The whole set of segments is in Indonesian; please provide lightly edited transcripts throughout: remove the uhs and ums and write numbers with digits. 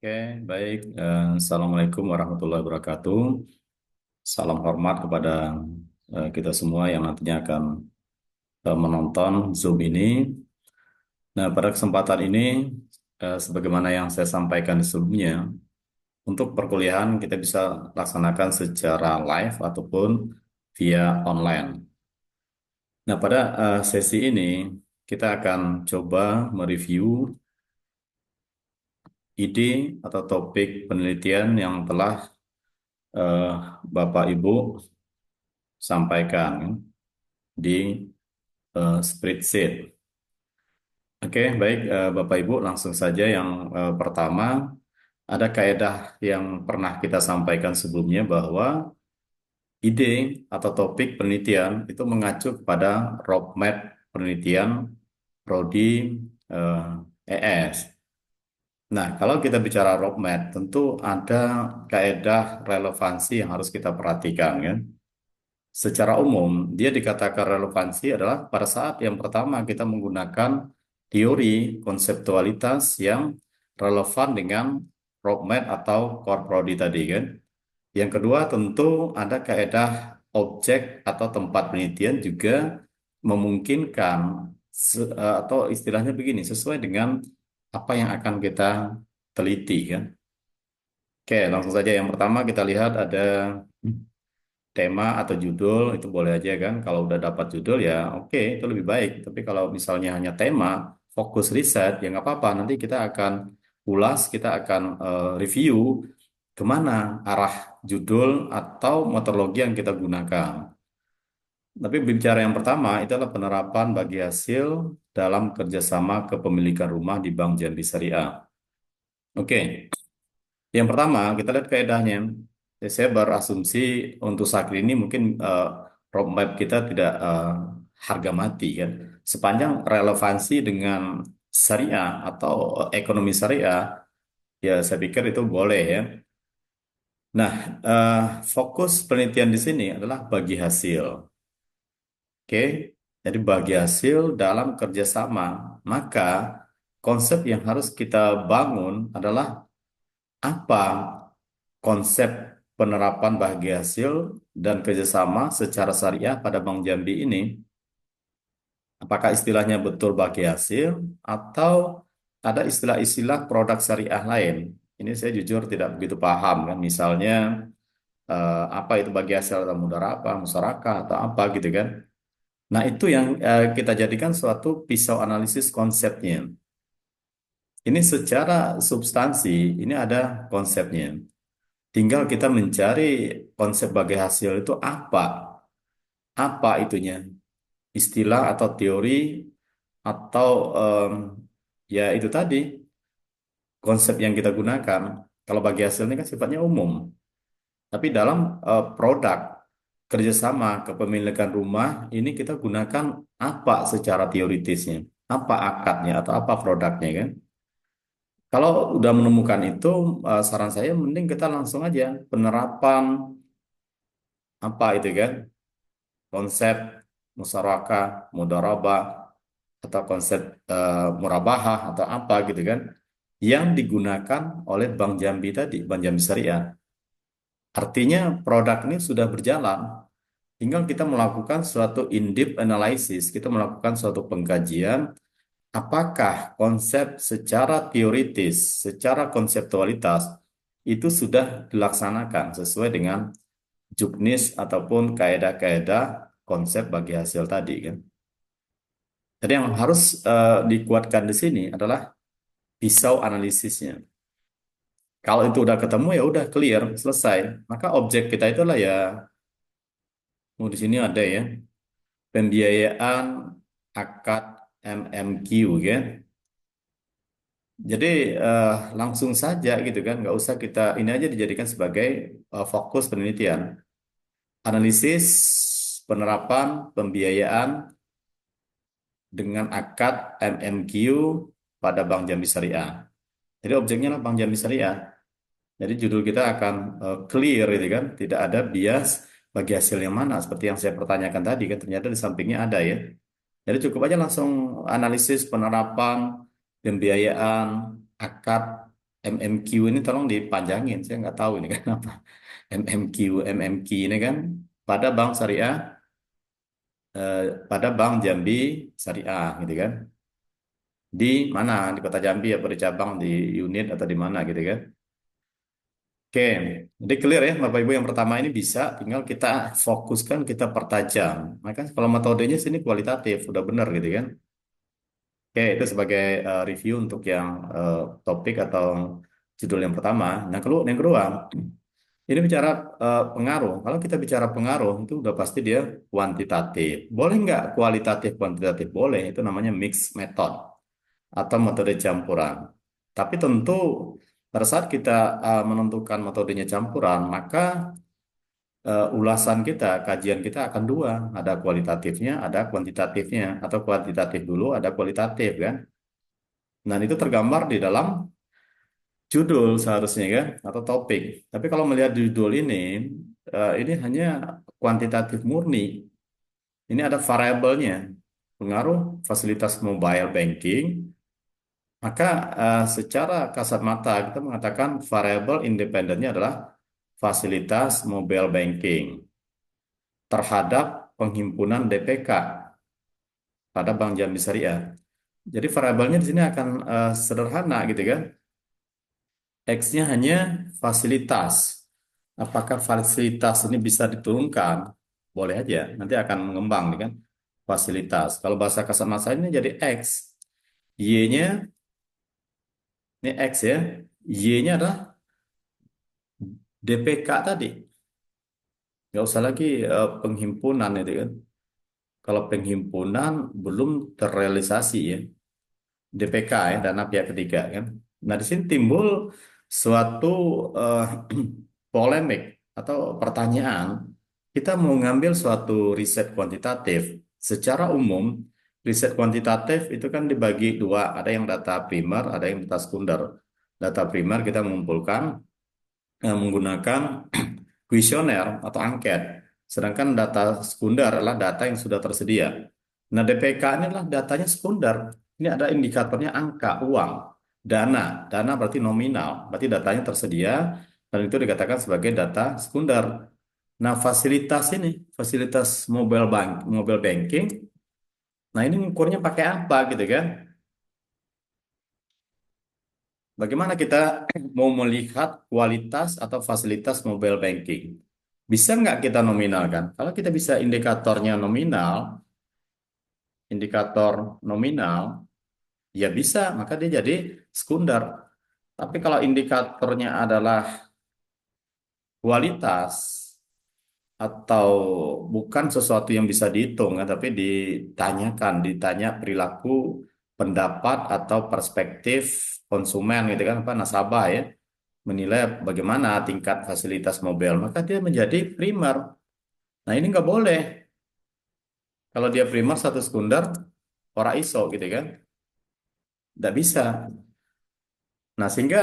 Oke, baik. Assalamualaikum warahmatullahi wabarakatuh. Salam hormat kepada kita semua yang nantinya akan menonton Zoom ini. Nah, pada kesempatan ini, sebagaimana yang saya sampaikan sebelumnya, untuk perkuliahan kita bisa laksanakan secara live ataupun via online. Nah, pada sesi ini kita akan coba mereview ide atau topik penelitian yang telah eh, Bapak Ibu sampaikan di spreadsheet. Oke, baik Bapak Ibu, langsung saja yang pertama, ada kaedah yang pernah kita sampaikan sebelumnya bahwa ide atau topik penelitian itu mengacu kepada roadmap penelitian prodi eh, ES. Nah, kalau kita bicara roadmap, tentu ada kaedah relevansi yang harus kita perhatikan, kan? Secara umum, dia dikatakan relevansi adalah pada saat yang pertama kita menggunakan teori konseptualitas yang relevan dengan roadmap atau core prodi tadi kan. Yang kedua tentu ada kaedah objek atau tempat penelitian juga memungkinkan atau istilahnya begini sesuai dengan apa yang akan kita teliti kan. Oke, langsung saja yang pertama kita lihat ada tema atau judul itu boleh aja kan. Kalau udah dapat judul ya oke itu lebih baik. Tapi kalau misalnya hanya tema, fokus riset ya nggak apa-apa. Nanti kita akan ulas, kita akan review kemana arah judul atau metodologi yang kita gunakan. Tapi bicara yang pertama itu adalah penerapan bagi hasil dalam kerjasama kepemilikan rumah di Bank Jambi Syariah. Oke, yang pertama, kita lihat kaedahnya. Saya berasumsi untuk saat ini mungkin roadmap kita tidak harga mati kan. Sepanjang relevansi dengan syariah atau ekonomi syariah, ya saya pikir itu boleh ya. Nah, eh, fokus penelitian di sini adalah bagi hasil. Oke, jadi bagi hasil dalam kerjasama. Maka konsep yang harus kita bangun adalah apa konsep penerapan bahagia hasil dan kerjasama secara syariah pada Bank Jambi ini, apakah istilahnya betul bahagia hasil atau ada istilah-istilah produk syariah lain? Ini saya jujur tidak begitu paham kan. Misalnya apa itu bahagia hasil atau mudarabah, musyarakah atau apa gitu kan. Nah itu yang kita jadikan suatu pisau analisis konsepnya. Ini secara substansi, ini ada konsepnya. Tinggal kita mencari konsep bagi hasil itu apa? Apa itunya? Istilah atau teori atau ya itu tadi konsep yang kita gunakan. Kalau bagi hasil ini kan sifatnya umum. Tapi dalam produk kerjasama kepemilikan rumah ini kita gunakan apa secara teoritisnya? Apa akadnya atau apa produknya kan? Kalau udah menemukan itu, saran saya mending kita langsung aja penerapan apa itu kan? Konsep musyarakah, mudharabah, atau konsep murabahah atau apa gitu kan yang digunakan oleh Bank Jambi tadi, Bank Jambi Syariah. Artinya produk ini sudah berjalan, tinggal kita melakukan suatu in-depth analysis, kita melakukan suatu pengkajian apakah konsep secara teoritis, secara konseptualitas itu sudah dilaksanakan sesuai dengan juknis ataupun kaedah-kaedah konsep bagi hasil tadi kan. Jadi yang harus dikuatkan di sini adalah pisau analisisnya. Kalau itu udah ketemu ya udah clear, selesai. Maka objek kita itulah ya, di sini ada ya, pembiayaan akad MMQ kan. Jadi eh, langsung saja gitu kan, nggak usah kita ini aja dijadikan sebagai fokus penelitian. Analisis penerapan pembiayaan dengan akad MMQ pada Bank Jambi Syariah. Jadi objeknya adalah Bank Jambi Syariah. Jadi judul kita akan clear gitu kan, tidak ada bias bagi hasil yang mana seperti yang saya pertanyakan tadi kan ternyata di sampingnya ada ya. Jadi cukup aja langsung analisis penerapan pembiayaan akad MMQ ini tolong dipanjangin, saya nggak tahu ini kan apa. MMQ, MMQ ini kan pada bank syariah, eh, pada bank Jambi Syariah gitu kan. Di mana? Di Kota Jambi atau di cabang, di unit atau di mana gitu kan. Oke, jadi clear ya Bapak Ibu, yang pertama ini bisa tinggal kita fokuskan, kita pertajam. Maka kalau metodenya sini kualitatif, udah benar gitu kan. Oke, itu sebagai review untuk yang topik atau judul yang pertama. Yang kedua, ini bicara pengaruh. Kalau kita bicara pengaruh, itu udah pasti dia kuantitatif. Boleh nggak kualitatif, kuantitatif? Boleh, itu namanya mixed method atau metode campuran. Tapi tentu pada saat kita menentukan metodenya campuran, maka ulasan kita, kajian kita akan dua. Ada kualitatifnya, ada kuantitatifnya. Atau kuantitatif dulu, ada kualitatif kan. Dan itu tergambar di dalam judul seharusnya kan, atau topik. Tapi kalau melihat judul ini hanya kuantitatif murni. Ini ada variabelnya, pengaruh fasilitas mobile banking. Maka secara kasat mata kita mengatakan variabel independennya adalah fasilitas mobile banking terhadap penghimpunan DPK pada Bank Jambi Syariah. Jadi variabelnya di sini akan sederhana gitu kan. X-nya hanya fasilitas. Apakah fasilitas ini bisa diturunkan? Boleh aja, nanti akan mengembang nih kan. Fasilitas. Kalau bahasa kasat mata ini jadi X. Y-nya, ini X ya. Y-nya adalah DPK tadi. Nggak usah lagi penghimpunan itu kan. Kalau penghimpunan belum terrealisasi ya. DPK ya, dana pihak ketiga kan. Nah, di sini timbul suatu eh, polemik atau pertanyaan. Kita mau ngambil suatu riset kuantitatif. Secara umum, riset kuantitatif itu kan dibagi dua. Ada yang data primer, ada yang data sekunder. Data primer kita mengumpulkan menggunakan kuesioner atau angket. Sedangkan data sekunder adalah data yang sudah tersedia. Nah, DPK ini adalah datanya sekunder. Ini ada indikatornya angka, uang, dana. Dana berarti nominal, berarti datanya tersedia, dan itu dikatakan sebagai data sekunder. Nah, fasilitas ini, fasilitas mobile banking, nah ini ukurnya pakai apa gitu kan? Bagaimana kita mau melihat kualitas atau fasilitas mobile banking? Bisa nggak kita nominalkan? Kalau kita bisa indikatornya nominal, indikator nominal, ya bisa, maka dia jadi sekunder. Tapi kalau indikatornya adalah kualitas atau bukan sesuatu yang bisa dihitung, tapi ditanya perilaku, pendapat atau perspektif konsumen gitu kan, apa nasabah ya, menilai bagaimana tingkat fasilitas mobile, maka dia menjadi primer. Nah ini nggak boleh. Kalau dia primer satu sekunder, ora iso gitu kan, nggak bisa. Nah, sehingga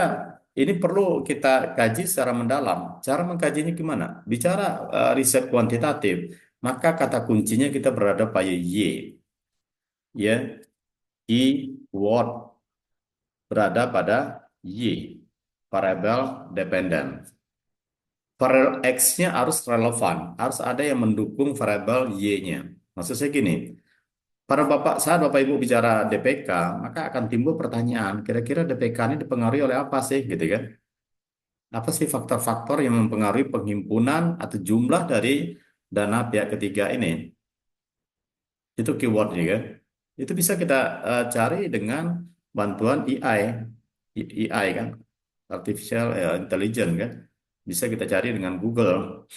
ini perlu kita kaji secara mendalam. Cara mengkajinya gimana? Bicara riset kuantitatif, maka kata kuncinya kita berada pada Y, ya, keyword berada pada Y, variable dependent. Variable X-nya harus relevan, harus ada yang mendukung variable Y-nya. Maksud saya gini, saat Bapak Ibu bicara DPK, maka akan timbul pertanyaan, kira-kira DPK ini dipengaruhi oleh apa sih, gitu kan? Apa sih faktor-faktor yang mempengaruhi penghimpunan atau jumlah dari dana pihak ketiga ini? Itu keywordnya kan. Itu bisa kita cari dengan bantuan AI kan, artificial intelligence kan. Bisa kita cari dengan Google.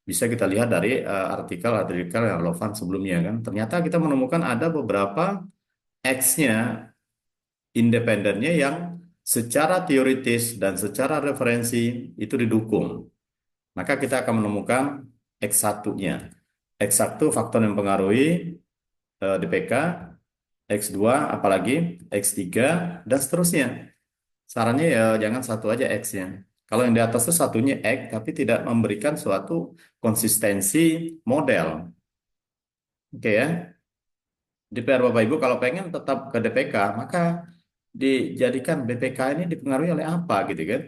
Bisa kita lihat dari artikel-artikel yang relevan sebelumnya kan. Ternyata kita menemukan ada beberapa X-nya, independennya yang secara teoritis dan secara referensi itu didukung. Maka kita akan menemukan X1-nya. X1 faktor yang mempengaruhi DPK, X2 apalagi, X3, dan seterusnya. Sarannya ya jangan satu aja X-nya. Kalau yang di atas itu satunya X, tapi tidak memberikan suatu konsistensi model. Oke ya. Di PR Bapak Ibu kalau pengen tetap ke DPK, maka dijadikan BPK ini dipengaruhi oleh apa gitu kan?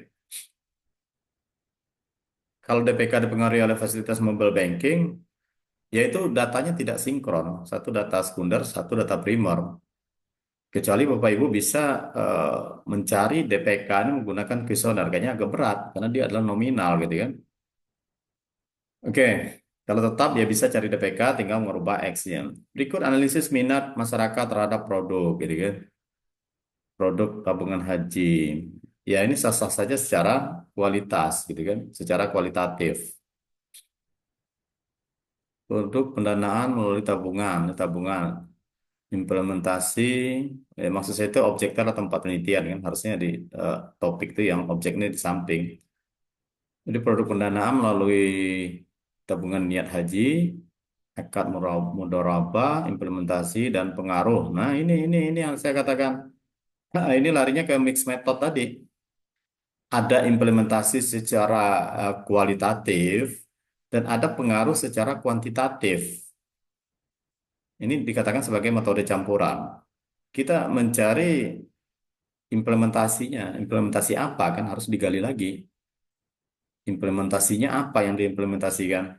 Kalau DPK dipengaruhi oleh fasilitas mobile banking, yaitu datanya tidak sinkron, satu data sekunder, satu data primer. Kecuali Bapak Ibu bisa eh, mencari DPK ini menggunakan kuesioner, kayaknya agak berat karena dia adalah nominal gitu kan. Oke, kalau tetap ya bisa cari DPK, tinggal merubah X-nya. Berikut analisis minat masyarakat terhadap produk gitu kan. Produk tabungan haji. Ya ini sah-sah saja secara kualitas gitu kan, secara kualitatif. Produk pendanaan melalui tabungan, tabungan implementasi, maksud saya itu objeknya atau tempat penelitian kan, harusnya di topik itu yang objeknya di samping. Jadi produk pendanaan melalui tabungan niat haji, akad mudharabah, implementasi dan pengaruh. Nah ini yang saya katakan. Nah, ini larinya ke mix method tadi. Ada implementasi secara kualitatif dan ada pengaruh secara kuantitatif. Ini dikatakan sebagai metode campuran. Kita mencari implementasinya, implementasi apa kan harus digali lagi. Implementasinya apa yang diimplementasikan?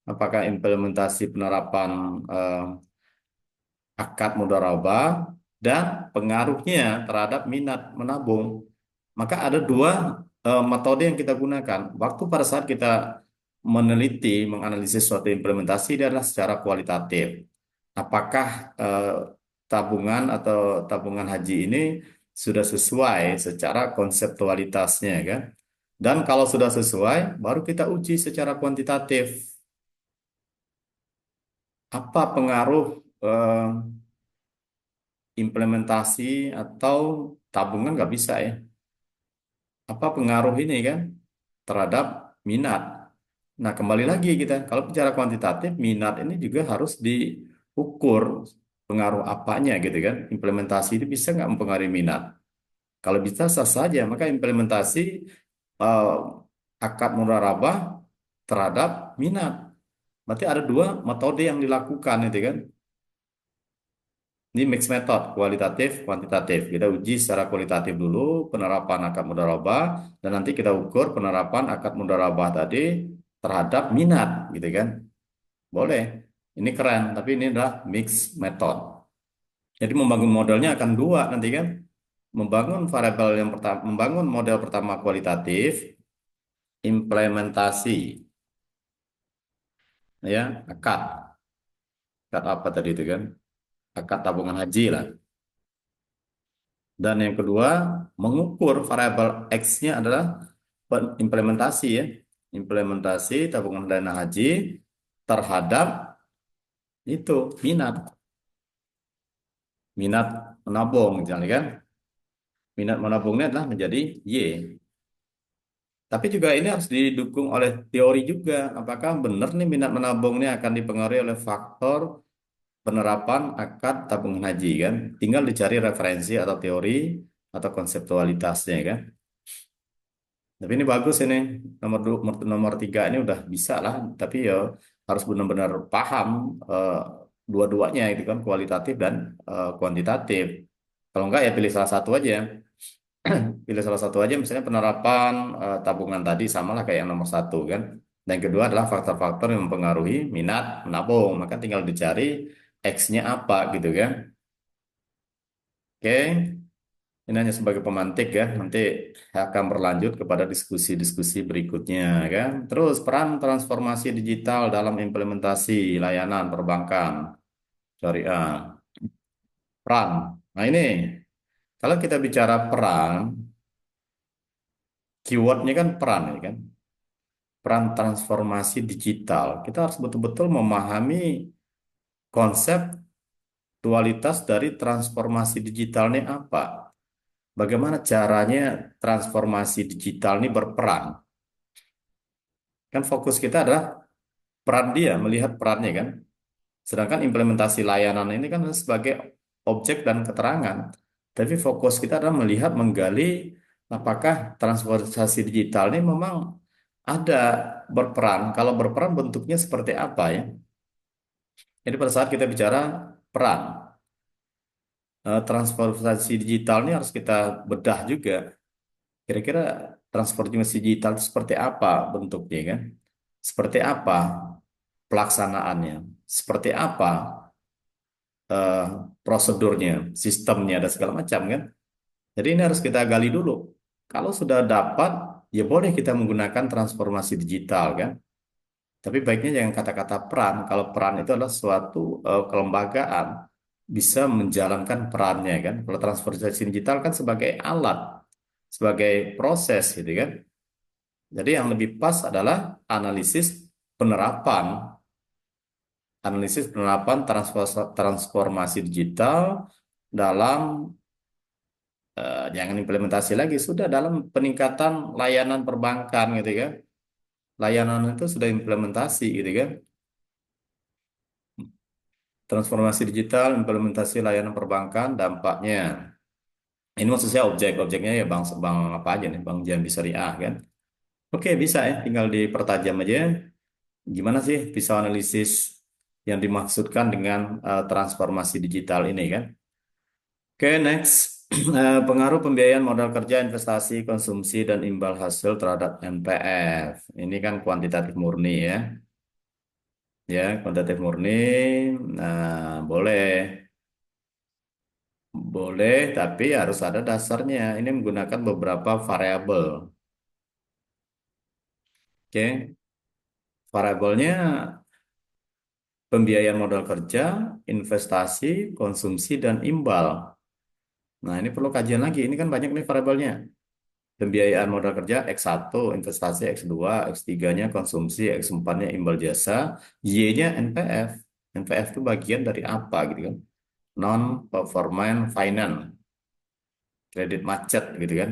Apakah implementasi penerapan akad mudharabah dan pengaruhnya terhadap minat menabung? Maka ada dua metode yang kita gunakan. Waktu pada saat kita meneliti, menganalisis suatu implementasi dia adalah secara kualitatif. Apakah tabungan atau tabungan haji ini sudah sesuai secara konseptualitasnya kan? Dan kalau sudah sesuai, baru kita uji secara kuantitatif. Apa pengaruh eh, implementasi atau tabungan nggak bisa ya? Apa pengaruh ini kan terhadap minat? Nah, kembali lagi kita, kalau bicara kuantitatif, minat ini juga harus diukur pengaruh apanya gitu kan. Implementasi itu bisa nggak mempengaruhi minat? Kalau bisa sah saja, maka implementasi eh, akad mudharabah terhadap minat. Berarti ada dua metode yang dilakukan itu kan. Ini mixed method, kualitatif, kuantitatif. Kita uji secara kualitatif dulu penerapan akad mudharabah dan nanti kita ukur penerapan akad mudharabah tadi terhadap minat gitu kan. Boleh. Ini keren, tapi ini adalah mixed method. Jadi membangun modelnya akan dua nanti kan. Membangun variabel yang pertama, membangun model pertama kualitatif, implementasi ya, akad. Akad apa tadi itu kan? Akad tabungan haji lah. Dan yang kedua, mengukur variabel X-nya adalah implementasi ya. Implementasi tabungan dana haji terhadap itu minat. Minat menabung, misalnya kan. Minat menabungnya adalah menjadi Y. Tapi juga ini harus didukung oleh teori juga. Apakah benar nih minat menabung ini akan dipengaruhi oleh faktor penerapan akad tabungan haji kan? Tinggal dicari referensi atau teori atau konseptualitasnya kan? Tapi ini bagus ini nomor tiga ini udah bisa lah. Tapi ya harus benar-benar paham eh, dua-duanya itu kan kualitatif dan kuantitatif. Kalau enggak ya pilih salah satu aja. Pilih salah satu aja misalnya penerapan tabungan tadi sama lah kayak yang nomor satu kan. Dan yang kedua adalah faktor-faktor yang mempengaruhi minat menabung. Maka tinggal dicari X-nya apa gitu kan. Oke, ini hanya sebagai pemantik ya. Nanti akan berlanjut kepada diskusi-diskusi berikutnya kan. Terus peran transformasi digital dalam implementasi layanan perbankan syariah. Peran. Nah ini kalau kita bicara peran, keywordnya kan peran ya kan. Peran transformasi digital. Kita harus betul-betul memahami konseptualitas dari transformasi digital ini apa. Bagaimana caranya transformasi digital ini berperan. Kan fokus kita adalah peran dia, melihat perannya kan. Sedangkan implementasi layanan ini kan sebagai objek dan keterangan. Tapi fokus kita adalah melihat, menggali apakah transformasi digital ini memang ada berperan. Kalau berperan bentuknya seperti apa ya. Jadi pada saat kita bicara peran, Transformasi digital ini harus kita bedah juga. Kira-kira transformasi digital itu seperti apa bentuknya kan? Seperti apa pelaksanaannya? Seperti apa eh, prosedurnya, sistemnya, dan segala macam kan? Jadi ini harus kita gali dulu. Kalau sudah dapat, ya boleh kita menggunakan transformasi digital kan? Tapi baiknya jangan kata-kata peran. Kalau peran itu adalah suatu kelembagaan bisa menjalankan perannya kan. Kalau transformasi digital kan sebagai alat, sebagai proses gitu kan. Jadi yang lebih pas adalah analisis penerapan, transformasi digital dalam jangan implementasi lagi, sudah dalam peningkatan layanan perbankan gitu kan. Layanan itu sudah implementasi gitu kan. Transformasi digital, implementasi layanan perbankan, dampaknya. Ini maksudnya objeknya ya bank apa aja nih, bank Jambi Syariah kan. Oke, bisa ya, tinggal dipertajam aja. Gimana sih pisau analisis yang dimaksudkan dengan transformasi digital ini kan? Oke, next. Pengaruh pembiayaan modal kerja, investasi, konsumsi, dan imbal hasil terhadap NPF. Ini kan kuantitatif murni ya. Ya, kuantitatif murni. Nah, boleh. Boleh, tapi harus ada dasarnya. Ini menggunakan beberapa variabel. Oke, variabelnya pembiayaan modal kerja, investasi, konsumsi, dan imbal. Nah, ini perlu kajian lagi. Ini kan banyak nih variabelnya. Pembiayaan modal kerja X1, investasi X2, X3-nya konsumsi, X4-nya imbal jasa, Y-nya NPF. NPF itu bagian dari apa gitu kan? Non-performance finance, kredit macet gitu kan.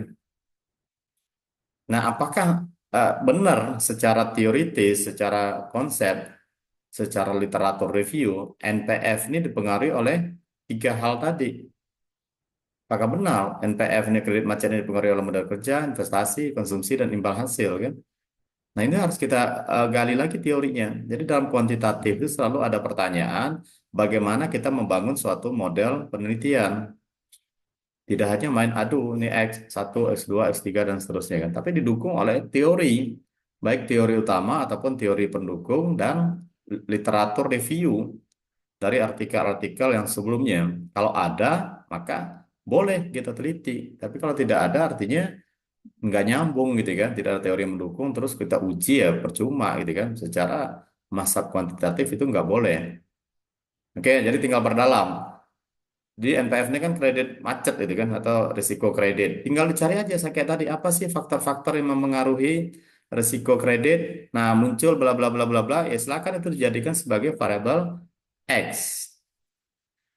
Nah, apakah benar secara teoritis, secara konsep, secara literatur review, NPF ini dipengaruhi oleh tiga hal tadi? Apakah benar NPF ini kredit macet ini dipengaruhi oleh modal kerja, investasi, konsumsi, dan imbal hasil kan? Nah, ini harus kita gali lagi teorinya. Jadi dalam kuantitatif itu selalu ada pertanyaan bagaimana kita membangun suatu model penelitian. Tidak hanya main aduh ini X1, X2, X3 dan seterusnya kan, tapi didukung oleh teori, baik teori utama ataupun teori pendukung dan literatur review dari artikel-artikel yang sebelumnya. Kalau ada, maka boleh kita teliti. Tapi kalau tidak ada, artinya nggak nyambung gitu kan, tidak ada teori yang mendukung, terus kita uji ya percuma gitu kan. Secara masa kuantitatif itu nggak boleh. Oke, jadi tinggal perdalam. Di NPF ini kan kredit macet itu kan atau risiko kredit. Tinggal dicari aja saya kayak tadi apa sih faktor-faktor yang mempengaruhi risiko kredit. Nah, muncul bla bla bla bla bla, ya silakan itu dijadikan sebagai variabel X.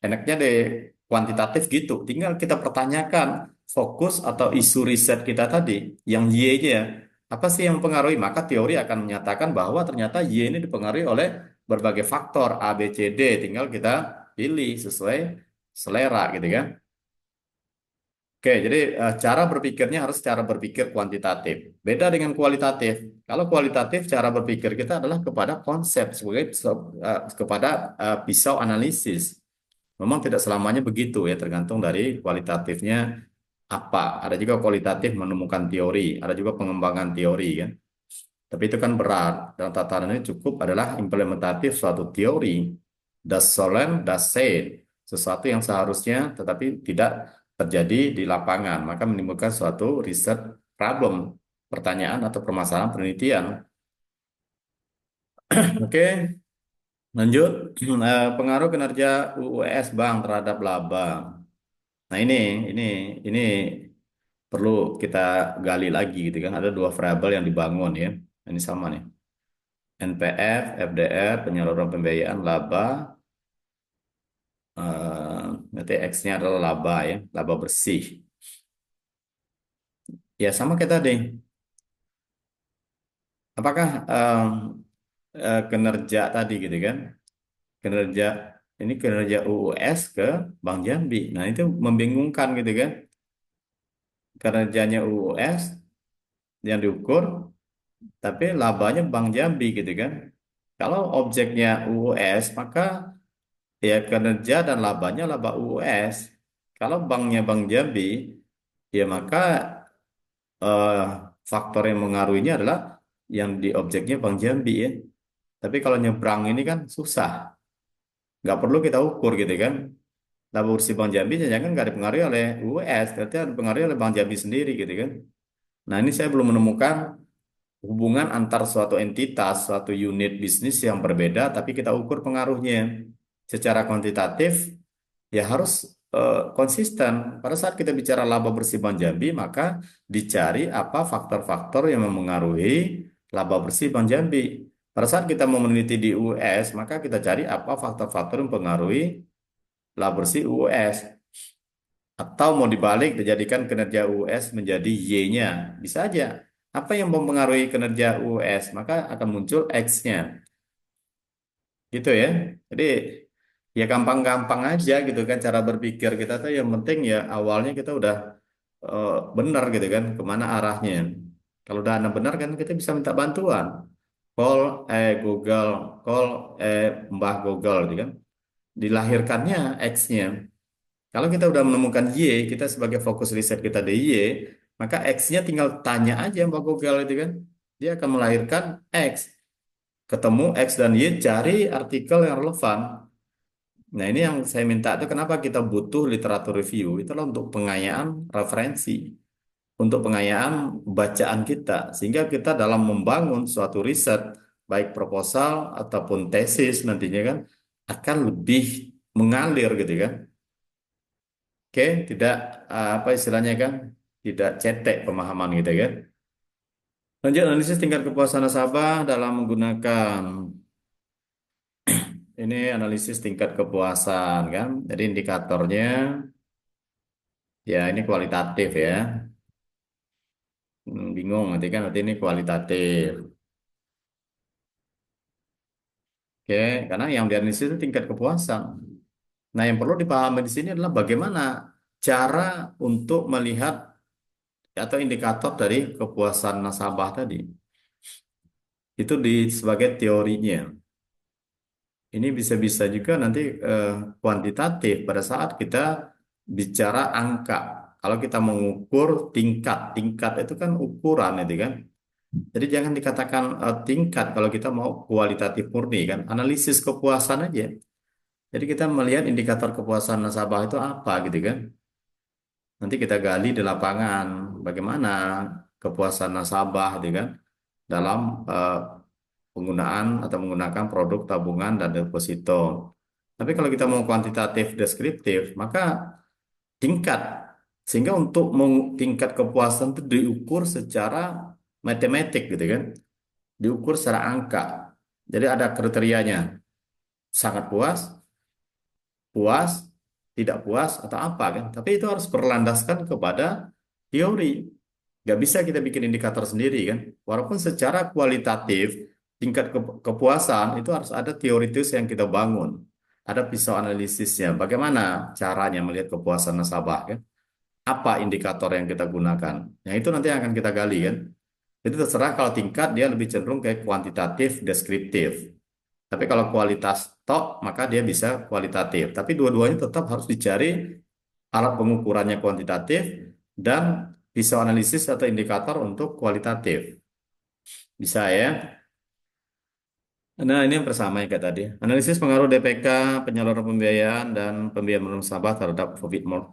Enaknya deh kuantitatif gitu. Tinggal kita pertanyakan fokus atau isu riset kita tadi yang Y-nya apa sih yang mempengaruhi? Maka teori akan menyatakan bahwa ternyata Y ini dipengaruhi oleh berbagai faktor A, B, C, D. Tinggal kita pilih sesuai selera gitu kan. Oke, jadi cara berpikirnya harus cara berpikir kuantitatif. Beda dengan kualitatif. Kalau kualitatif, cara berpikir kita adalah kepada konsep sebagai kepada pisau analisis. Memang tidak selamanya begitu ya, tergantung dari kualitatifnya apa. Ada juga kualitatif menemukan teori, ada juga pengembangan teori kan. Tapi itu kan berat. Dalam tataran ini cukup adalah implementatif suatu teori. Das sollen, das sein. Sesuatu yang seharusnya tetapi tidak terjadi di lapangan. Maka menimbulkan suatu riset problem, pertanyaan atau permasalahan penelitian. Oke, lanjut. Pengaruh kinerja UUS Bank terhadap laba. Nah, ini perlu kita gali lagi gitu kan. Ada dua variabel yang dibangun ya. Ini sama nih. NPF, FDR, penyaluran pembiayaan, laba. Nanti X-nya adalah laba ya, laba bersih. Ya sama kayak tadi. Apakah kinerja tadi gitu kan? Kinerja ini kinerja UUS ke Bank Jambi. Nah itu membingungkan gitu kan? Kinerjanya UUS yang diukur, tapi labanya Bank Jambi gitu kan? Kalau objeknya UUS, maka ya kinerja dan labanya laba UUS. Kalau banknya Bank Jambi, ya maka eh, faktor yang mengaruhinya adalah yang di objeknya Bank Jambi ya. Tapi kalau nyebrang ini kan susah, nggak perlu kita ukur gitu kan. Laba bersih Bank Jambi jangan nggak dipengaruhi oleh US, tapi dipengaruhi oleh Bank Jambi sendiri gitu kan. Nah ini saya belum menemukan hubungan antar suatu entitas, suatu unit bisnis yang berbeda, tapi kita ukur pengaruhnya secara kuantitatif, ya harus konsisten. Pada saat kita bicara laba bersih Bank Jambi, maka dicari apa faktor-faktor yang memengaruhi laba bersih Bank Jambi. Pada saat kita mau meneliti di US, maka kita cari apa faktor-faktor yang mempengaruhi laba bersih US. Atau mau dibalik, dijadikan kinerja US menjadi Y-nya. Bisa aja. Apa yang mempengaruhi kinerja US? Maka akan muncul X-nya. Gitu ya. Jadi ya gampang-gampang aja gitu kan cara berpikir kita tuh yang penting ya awalnya kita udah benar gitu kan kemana arahnya. Kalau udah ada benar kan kita bisa minta bantuan. Call Google, call eh Mbah Google gitu kan. Dilahirkannya X-nya. Kalau kita udah menemukan Y, kita sebagai fokus riset kita di Y, maka X-nya tinggal tanya aja Mbak Google itu kan. Dia akan melahirkan X. Ketemu X dan Y, cari artikel yang relevan. Nah ini yang saya minta itu kenapa kita butuh literatur review. Itulah untuk pengayaan referensi. Untuk pengayaan bacaan kita. Sehingga kita dalam membangun suatu riset, baik proposal ataupun tesis nantinya kan, akan lebih mengalir gitu kan. Oke, tidak apa istilahnya kan, tidak cetek pemahaman gitu kan. Lanjut analisis tingkat kepuasan nasabah dalam menggunakan ini analisis tingkat kepuasan kan. Jadi indikatornya ya ini kualitatif ya. Bingung nanti kan nanti ini kualitatif. Oke, karena yang dianalisis itu tingkat kepuasan. Nah, yang perlu dipahami di sini adalah bagaimana cara untuk melihat atau indikator dari kepuasan nasabah tadi. Itu sebagai teorinya. Ini bisa-bisa juga nanti eh, kuantitatif pada saat kita bicara angka. Kalau kita mengukur tingkat, tingkat itu kan ukuran itu kan. Jadi jangan dikatakan tingkat kalau kita mau kualitatif murni kan. Analisis kepuasan aja. Jadi kita melihat indikator kepuasan nasabah itu apa gitu kan. Nanti kita gali di lapangan bagaimana kepuasan nasabah gitu kan dalam eh, penggunaan atau menggunakan produk tabungan dan deposito. Tapi kalau kita mau kuantitatif deskriptif, maka tingkat. Sehingga untuk tingkat kepuasan itu diukur secara matematik gitu kan. Diukur secara angka. Jadi ada kriterianya. Sangat puas, puas, tidak puas, atau apa kan. Tapi itu harus berlandaskan kepada teori. Nggak bisa kita bikin indikator sendiri kan. Walaupun secara kualitatif tingkat kepuasan itu harus ada teoritis yang kita bangun. Ada pisau analisisnya. Bagaimana caranya melihat kepuasan nasabah kan? Apa indikator yang kita gunakan? Nah itu nanti yang akan kita gali kan. Jadi terserah kalau tingkat dia lebih cenderung kayak kuantitatif, deskriptif. Tapi kalau kualitas tok maka dia bisa kualitatif. Tapi dua-duanya tetap harus dicari alat pengukurannya kuantitatif dan pisau analisis atau indikator untuk kualitatif. Bisa ya. Nah, ini yang pertama yang kayak tadi. Analisis pengaruh DPK, penyaluran pembiayaan, dan pembiayaan nasabah terhadap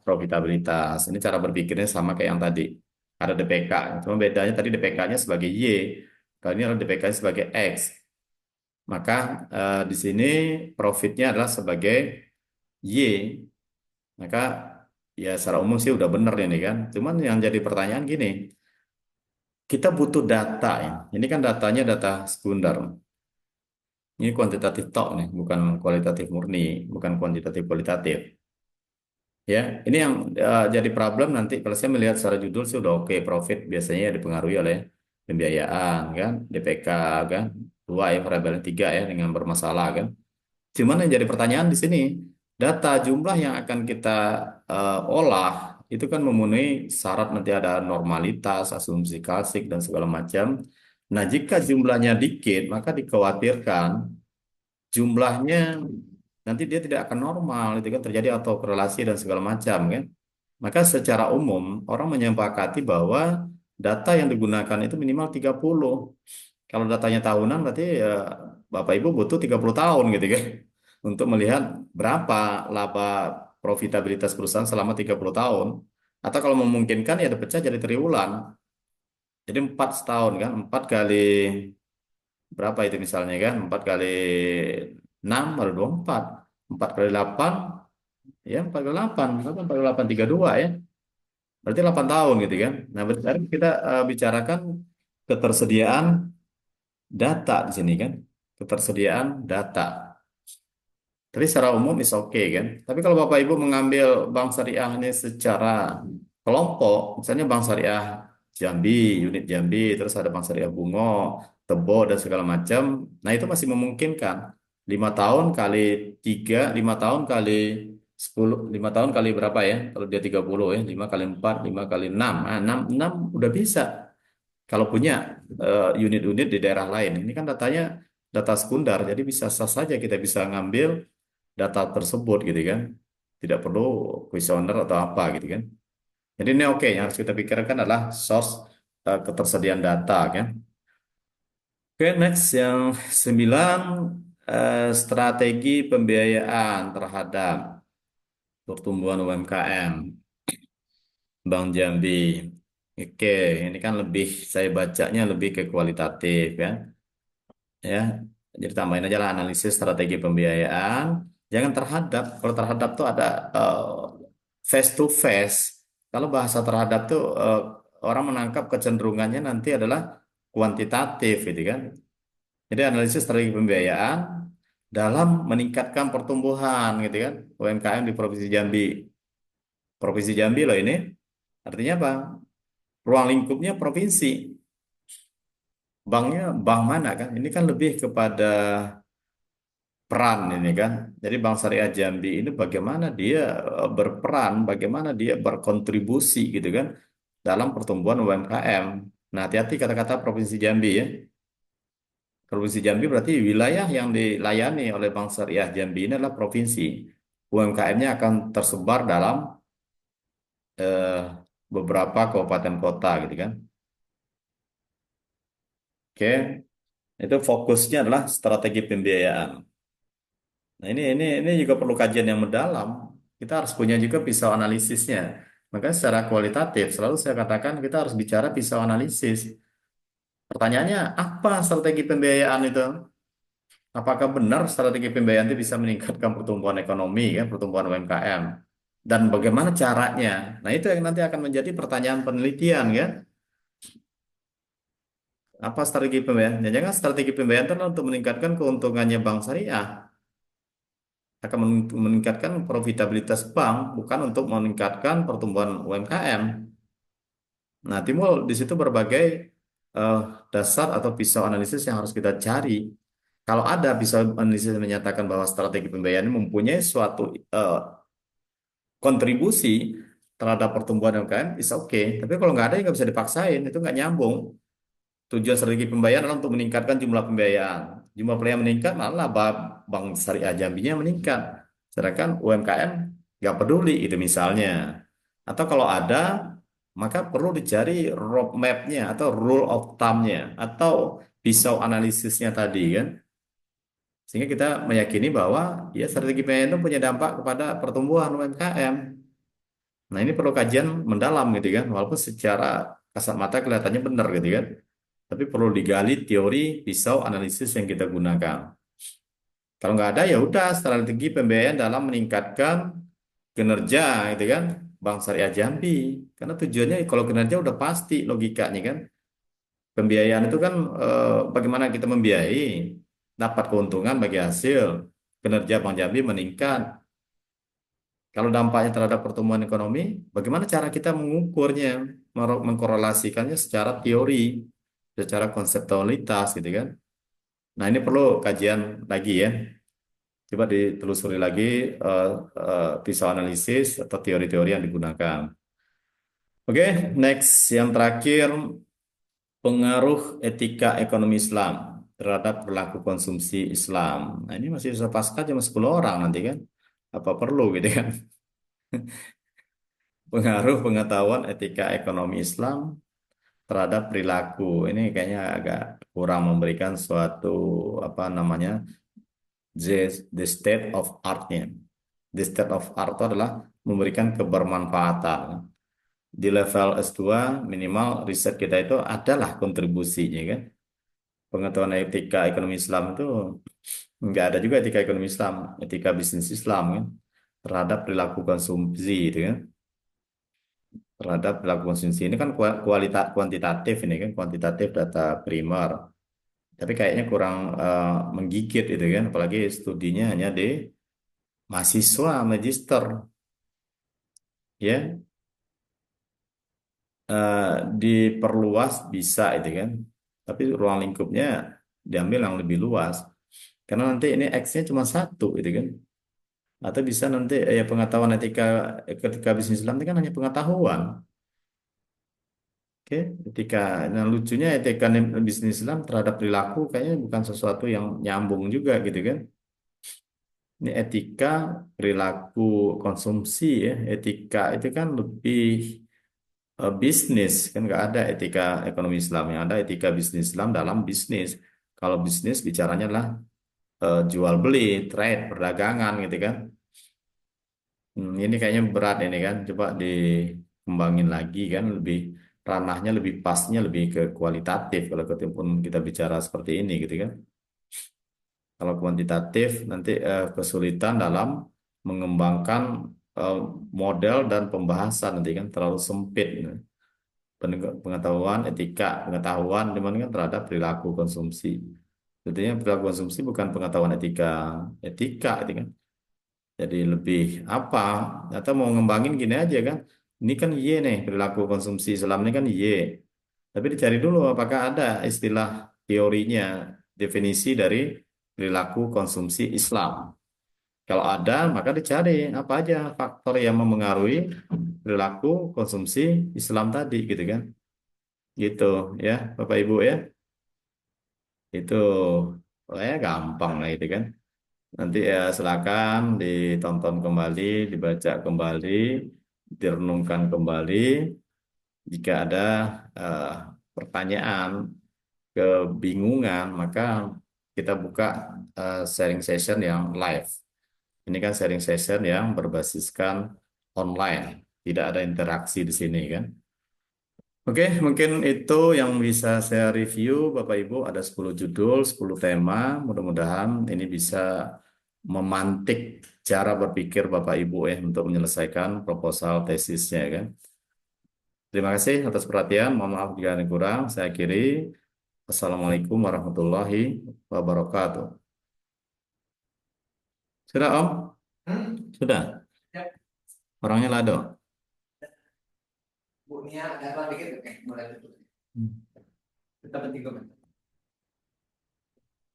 profitabilitas. Ini cara berpikirnya sama kayak yang tadi. Ada DPK. Cuma bedanya tadi DPK-nya sebagai Y. Kali ini adalah DPK-nya sebagai X. Maka di sini profitnya adalah sebagai Y. Maka ya secara umum sih udah bener ini kan. Cuman yang jadi pertanyaan gini, kita butuh data ya. Ini kan datanya data sekunder. Ini kuantitatif tok nih, bukan kualitatif murni, bukan kuantitatif kualitatif. Ya, ini yang jadi problem nanti kalau saya melihat secara judul sih udah oke, profit biasanya dipengaruhi oleh pembiayaan kan, DPK kan, dua ya variabel tiga ya dengan bermasalah kan. Cuman yang jadi pertanyaan di sini, data jumlah yang akan kita olah itu kan memenuhi syarat nanti ada normalitas, asumsi klasik dan segala macam. Nah, jika jumlahnya dikit, maka dikhawatirkan jumlahnya nanti dia tidak akan normal, itu kan terjadi autokorelasi dan segala macam kan. Maka secara umum orang menyepakati bahwa data yang digunakan itu minimal 30. Kalau datanya tahunan berarti ya Bapak Ibu butuh 30 tahun gitu kan untuk melihat berapa laba profitabilitas perusahaan selama 30 tahun. Atau kalau memungkinkan ya dipecah jadi triwulan. Jadi 4 setahun kan, 4 kali berapa itu misalnya kan, 4 kali 6 baru 24. 4 kali 8 ya 4 kali 8, 4 kali 8 32 ya. Berarti 8 tahun gitu kan. Nah, berarti kita bicarakan ketersediaan data di sini kan. Ketersediaan data. Tapi secara umum is oke kan. Tapi kalau Bapak Ibu mengambil bank syariah ini secara kelompok, misalnya bank syariah Jambi, unit Jambi, terus ada bank syariah Bungo, Tebo dan segala macam. Nah itu masih memungkinkan. 5 tahun kali 3, 5 tahun kali 10, 5 tahun kali berapa ya? Kalau dia 30 ya, 5 kali 4, 5 kali 6. Nah, 6 udah bisa. Kalau punya unit-unit di daerah lain. Ini kan datanya data sekunder, jadi bisa sah saja kita bisa ngambil data tersebut gitu kan. Tidak perlu kuesioner atau apa gitu kan. Jadi ini oke, yang harus kita pikirkan adalah source ketersediaan data kan. Oke, next yang 9, strategi pembiayaan terhadap pertumbuhan UMKM Bank Jambi. Oke, ini kan lebih saya bacanya lebih ke kualitatif ya. Ya, jadi tambahin aja lah analisis strategi pembiayaan. Jangan terhadap. Kalau terhadap tuh ada face to face. Kalau bahasa terhadap tuh orang menangkap kecenderungannya nanti adalah kuantitatif, gitu kan. Jadi analisis strategi pembiayaan dalam meningkatkan pertumbuhan, gitu kan, UMKM di Provinsi Jambi. Provinsi Jambi loh ini. Artinya apa? Ruang lingkupnya provinsi. Banknya bank mana kan? Ini kan lebih kepada peran ini kan. Jadi Bank Syariah Jambi ini bagaimana dia berperan, bagaimana dia berkontribusi gitu kan dalam pertumbuhan UMKM. Nah, hati-hati kata-kata Provinsi Jambi ya. Provinsi Jambi berarti wilayah yang dilayani oleh Bank Syariah Jambi ini adalah provinsi. UMKM-nya akan tersebar dalam eh, beberapa kabupaten kota gitu kan. Oke, itu fokusnya adalah strategi pembiayaan. Nah, ini juga perlu kajian yang mendalam. Kita harus punya juga pisau analisisnya. Maka secara kualitatif selalu saya katakan kita harus bicara pisau analisis. Pertanyaannya, apa strategi pembiayaan itu? Apakah benar strategi pembiayaan itu bisa meningkatkan pertumbuhan ekonomi, kan, pertumbuhan UMKM? Dan bagaimana caranya? Nah, itu yang nanti akan menjadi pertanyaan penelitian, kan? Apa strategi pembiayaan? Jangan strategi pembiayaan itu adalah untuk meningkatkan keuntungannya bank syariah. Akan meningkatkan profitabilitas bank, bukan untuk meningkatkan pertumbuhan UMKM. Nah, timbul di situ berbagai eh, dasar atau pisau analisis yang harus kita cari. Kalau ada pisau analisis yang menyatakan bahwa strategi pembiayaan ini mempunyai suatu kontribusi terhadap pertumbuhan UMKM, is oke. Tapi kalau nggak ada, ya nggak bisa dipaksain. Itu nggak nyambung. Tujuan strategi pembayaran adalah untuk meningkatkan jumlah pembiayaan. Jumlah pembiayaan meningkat, malah bank syariah Jambinya meningkat. Sedangkan UMKM nggak peduli itu misalnya. Atau kalau ada, maka perlu dicari roadmap-nya atau rule of thumb-nya atau pisau analisisnya tadi kan. Sehingga kita meyakini bahwa ya strategi pembiayaan itu punya dampak kepada pertumbuhan UMKM. Nah ini perlu kajian mendalam gitu kan. Walaupun secara kasat mata kelihatannya benar gitu kan. Tapi perlu digali teori pisau analisis yang kita gunakan. Kalau nggak ada ya udah strategi pembiayaan dalam meningkatkan kinerja gitu kan Bank Syariah Jambi. Karena tujuannya kalau kinerja udah pasti logikanya kan. Pembiayaan itu kan bagaimana kita membiayai, dapat keuntungan bagi hasil kinerja Bank Jambi meningkat. Kalau dampaknya terhadap pertumbuhan ekonomi, bagaimana cara kita mengukurnya, mengkorelasikannya secara teori, secara konseptualitas gitu kan. Nah, ini perlu kajian lagi ya. Coba ditelusuri lagi eh, pisau analisis atau teori-teori yang digunakan. Oke, next yang terakhir, pengaruh etika ekonomi Islam terhadap perilaku konsumsi Islam. Nah, ini masih bisa pasca cuma 10 orang nanti kan. Apa perlu gitu kan? pengaruh pengetahuan etika ekonomi Islam terhadap perilaku. Ini kayaknya agak kurang memberikan suatu apa namanya the state of art-nya. The state of art itu adalah memberikan kebermanfaatan. Di level S2 minimal riset kita itu adalah kontribusinya kan. Pengetahuan etika ekonomi Islam itu nggak ada juga etika ekonomi Islam, etika bisnis Islam kan terhadap perilaku konsumsi itu kan. Terhadap perilaku konsumsi ini kan kualitas kuantitatif ini kan kuantitatif data primer. Tapi kayaknya kurang menggigit itu kan, apalagi studinya hanya di mahasiswa magister, ya. Eh, Diperluas bisa itu kan, tapi ruang lingkupnya diambil yang lebih luas, karena nanti ini X-nya cuma satu itu kan, atau bisa nanti ya pengetahuan etika ketika bisnis Islam itu kan hanya pengetahuan, oke. Etika, nah lucunya etika bisnis Islam terhadap perilaku kayaknya bukan sesuatu yang nyambung juga gitu kan. Ini etika perilaku konsumsi ya. Etika itu kan lebih bisnis kan nggak ada etika ekonomi Islam, yang ada etika bisnis Islam dalam bisnis. Kalau bisnis bicaranya lah jual beli, trade, perdagangan gitu kan. Ini kayaknya berat ini kan. Coba dikembangin lagi kan, lebih ranahnya lebih pasnya lebih ke kualitatif kalau kita bicara seperti ini gitu kan. Kalau kuantitatif nanti kesulitan dalam mengembangkan eh, model dan pembahasan nanti kan terlalu sempit. Pengetahuan etika pengetahuan dibandingkan terhadap perilaku konsumsi. Tentunya perilaku konsumsi bukan pengetahuan etika etika itu kan. Jadi lebih apa? Atau mau ngembangin gini aja kan? Ini kan Y nih perilaku konsumsi Islam ini kan Y. Tapi dicari dulu apakah ada istilah teorinya, definisi dari perilaku konsumsi Islam. Kalau ada, maka dicari apa aja faktor yang memengaruhi perilaku konsumsi Islam tadi gitu kan. Gitu ya, Bapak Ibu ya. Itu ya gampang lah itu kan. Nanti ya silakan ditonton kembali, dibaca kembali, direnungkan kembali. Jika ada eh, pertanyaan, kebingungan, maka kita buka sharing session yang live. Ini kan sharing session yang berbasiskan online, tidak ada interaksi di sini kan. Oke, mungkin itu yang bisa saya review, Bapak Ibu. Ada 10 judul, 10 tema. Mudah-mudahan ini bisa memantik cara berpikir Bapak Ibu ya untuk menyelesaikan proposal tesisnya ya kan. Terima kasih atas perhatian. Mohon maaf jika ada yang kurang. Saya akhiri. Assalamualaikum warahmatullahi wabarakatuh. Sudah, Om? Sudah. Orangnya Lado. Bu Nia ada apa dikit? Oke, mulai dulu. Kita penting komentar.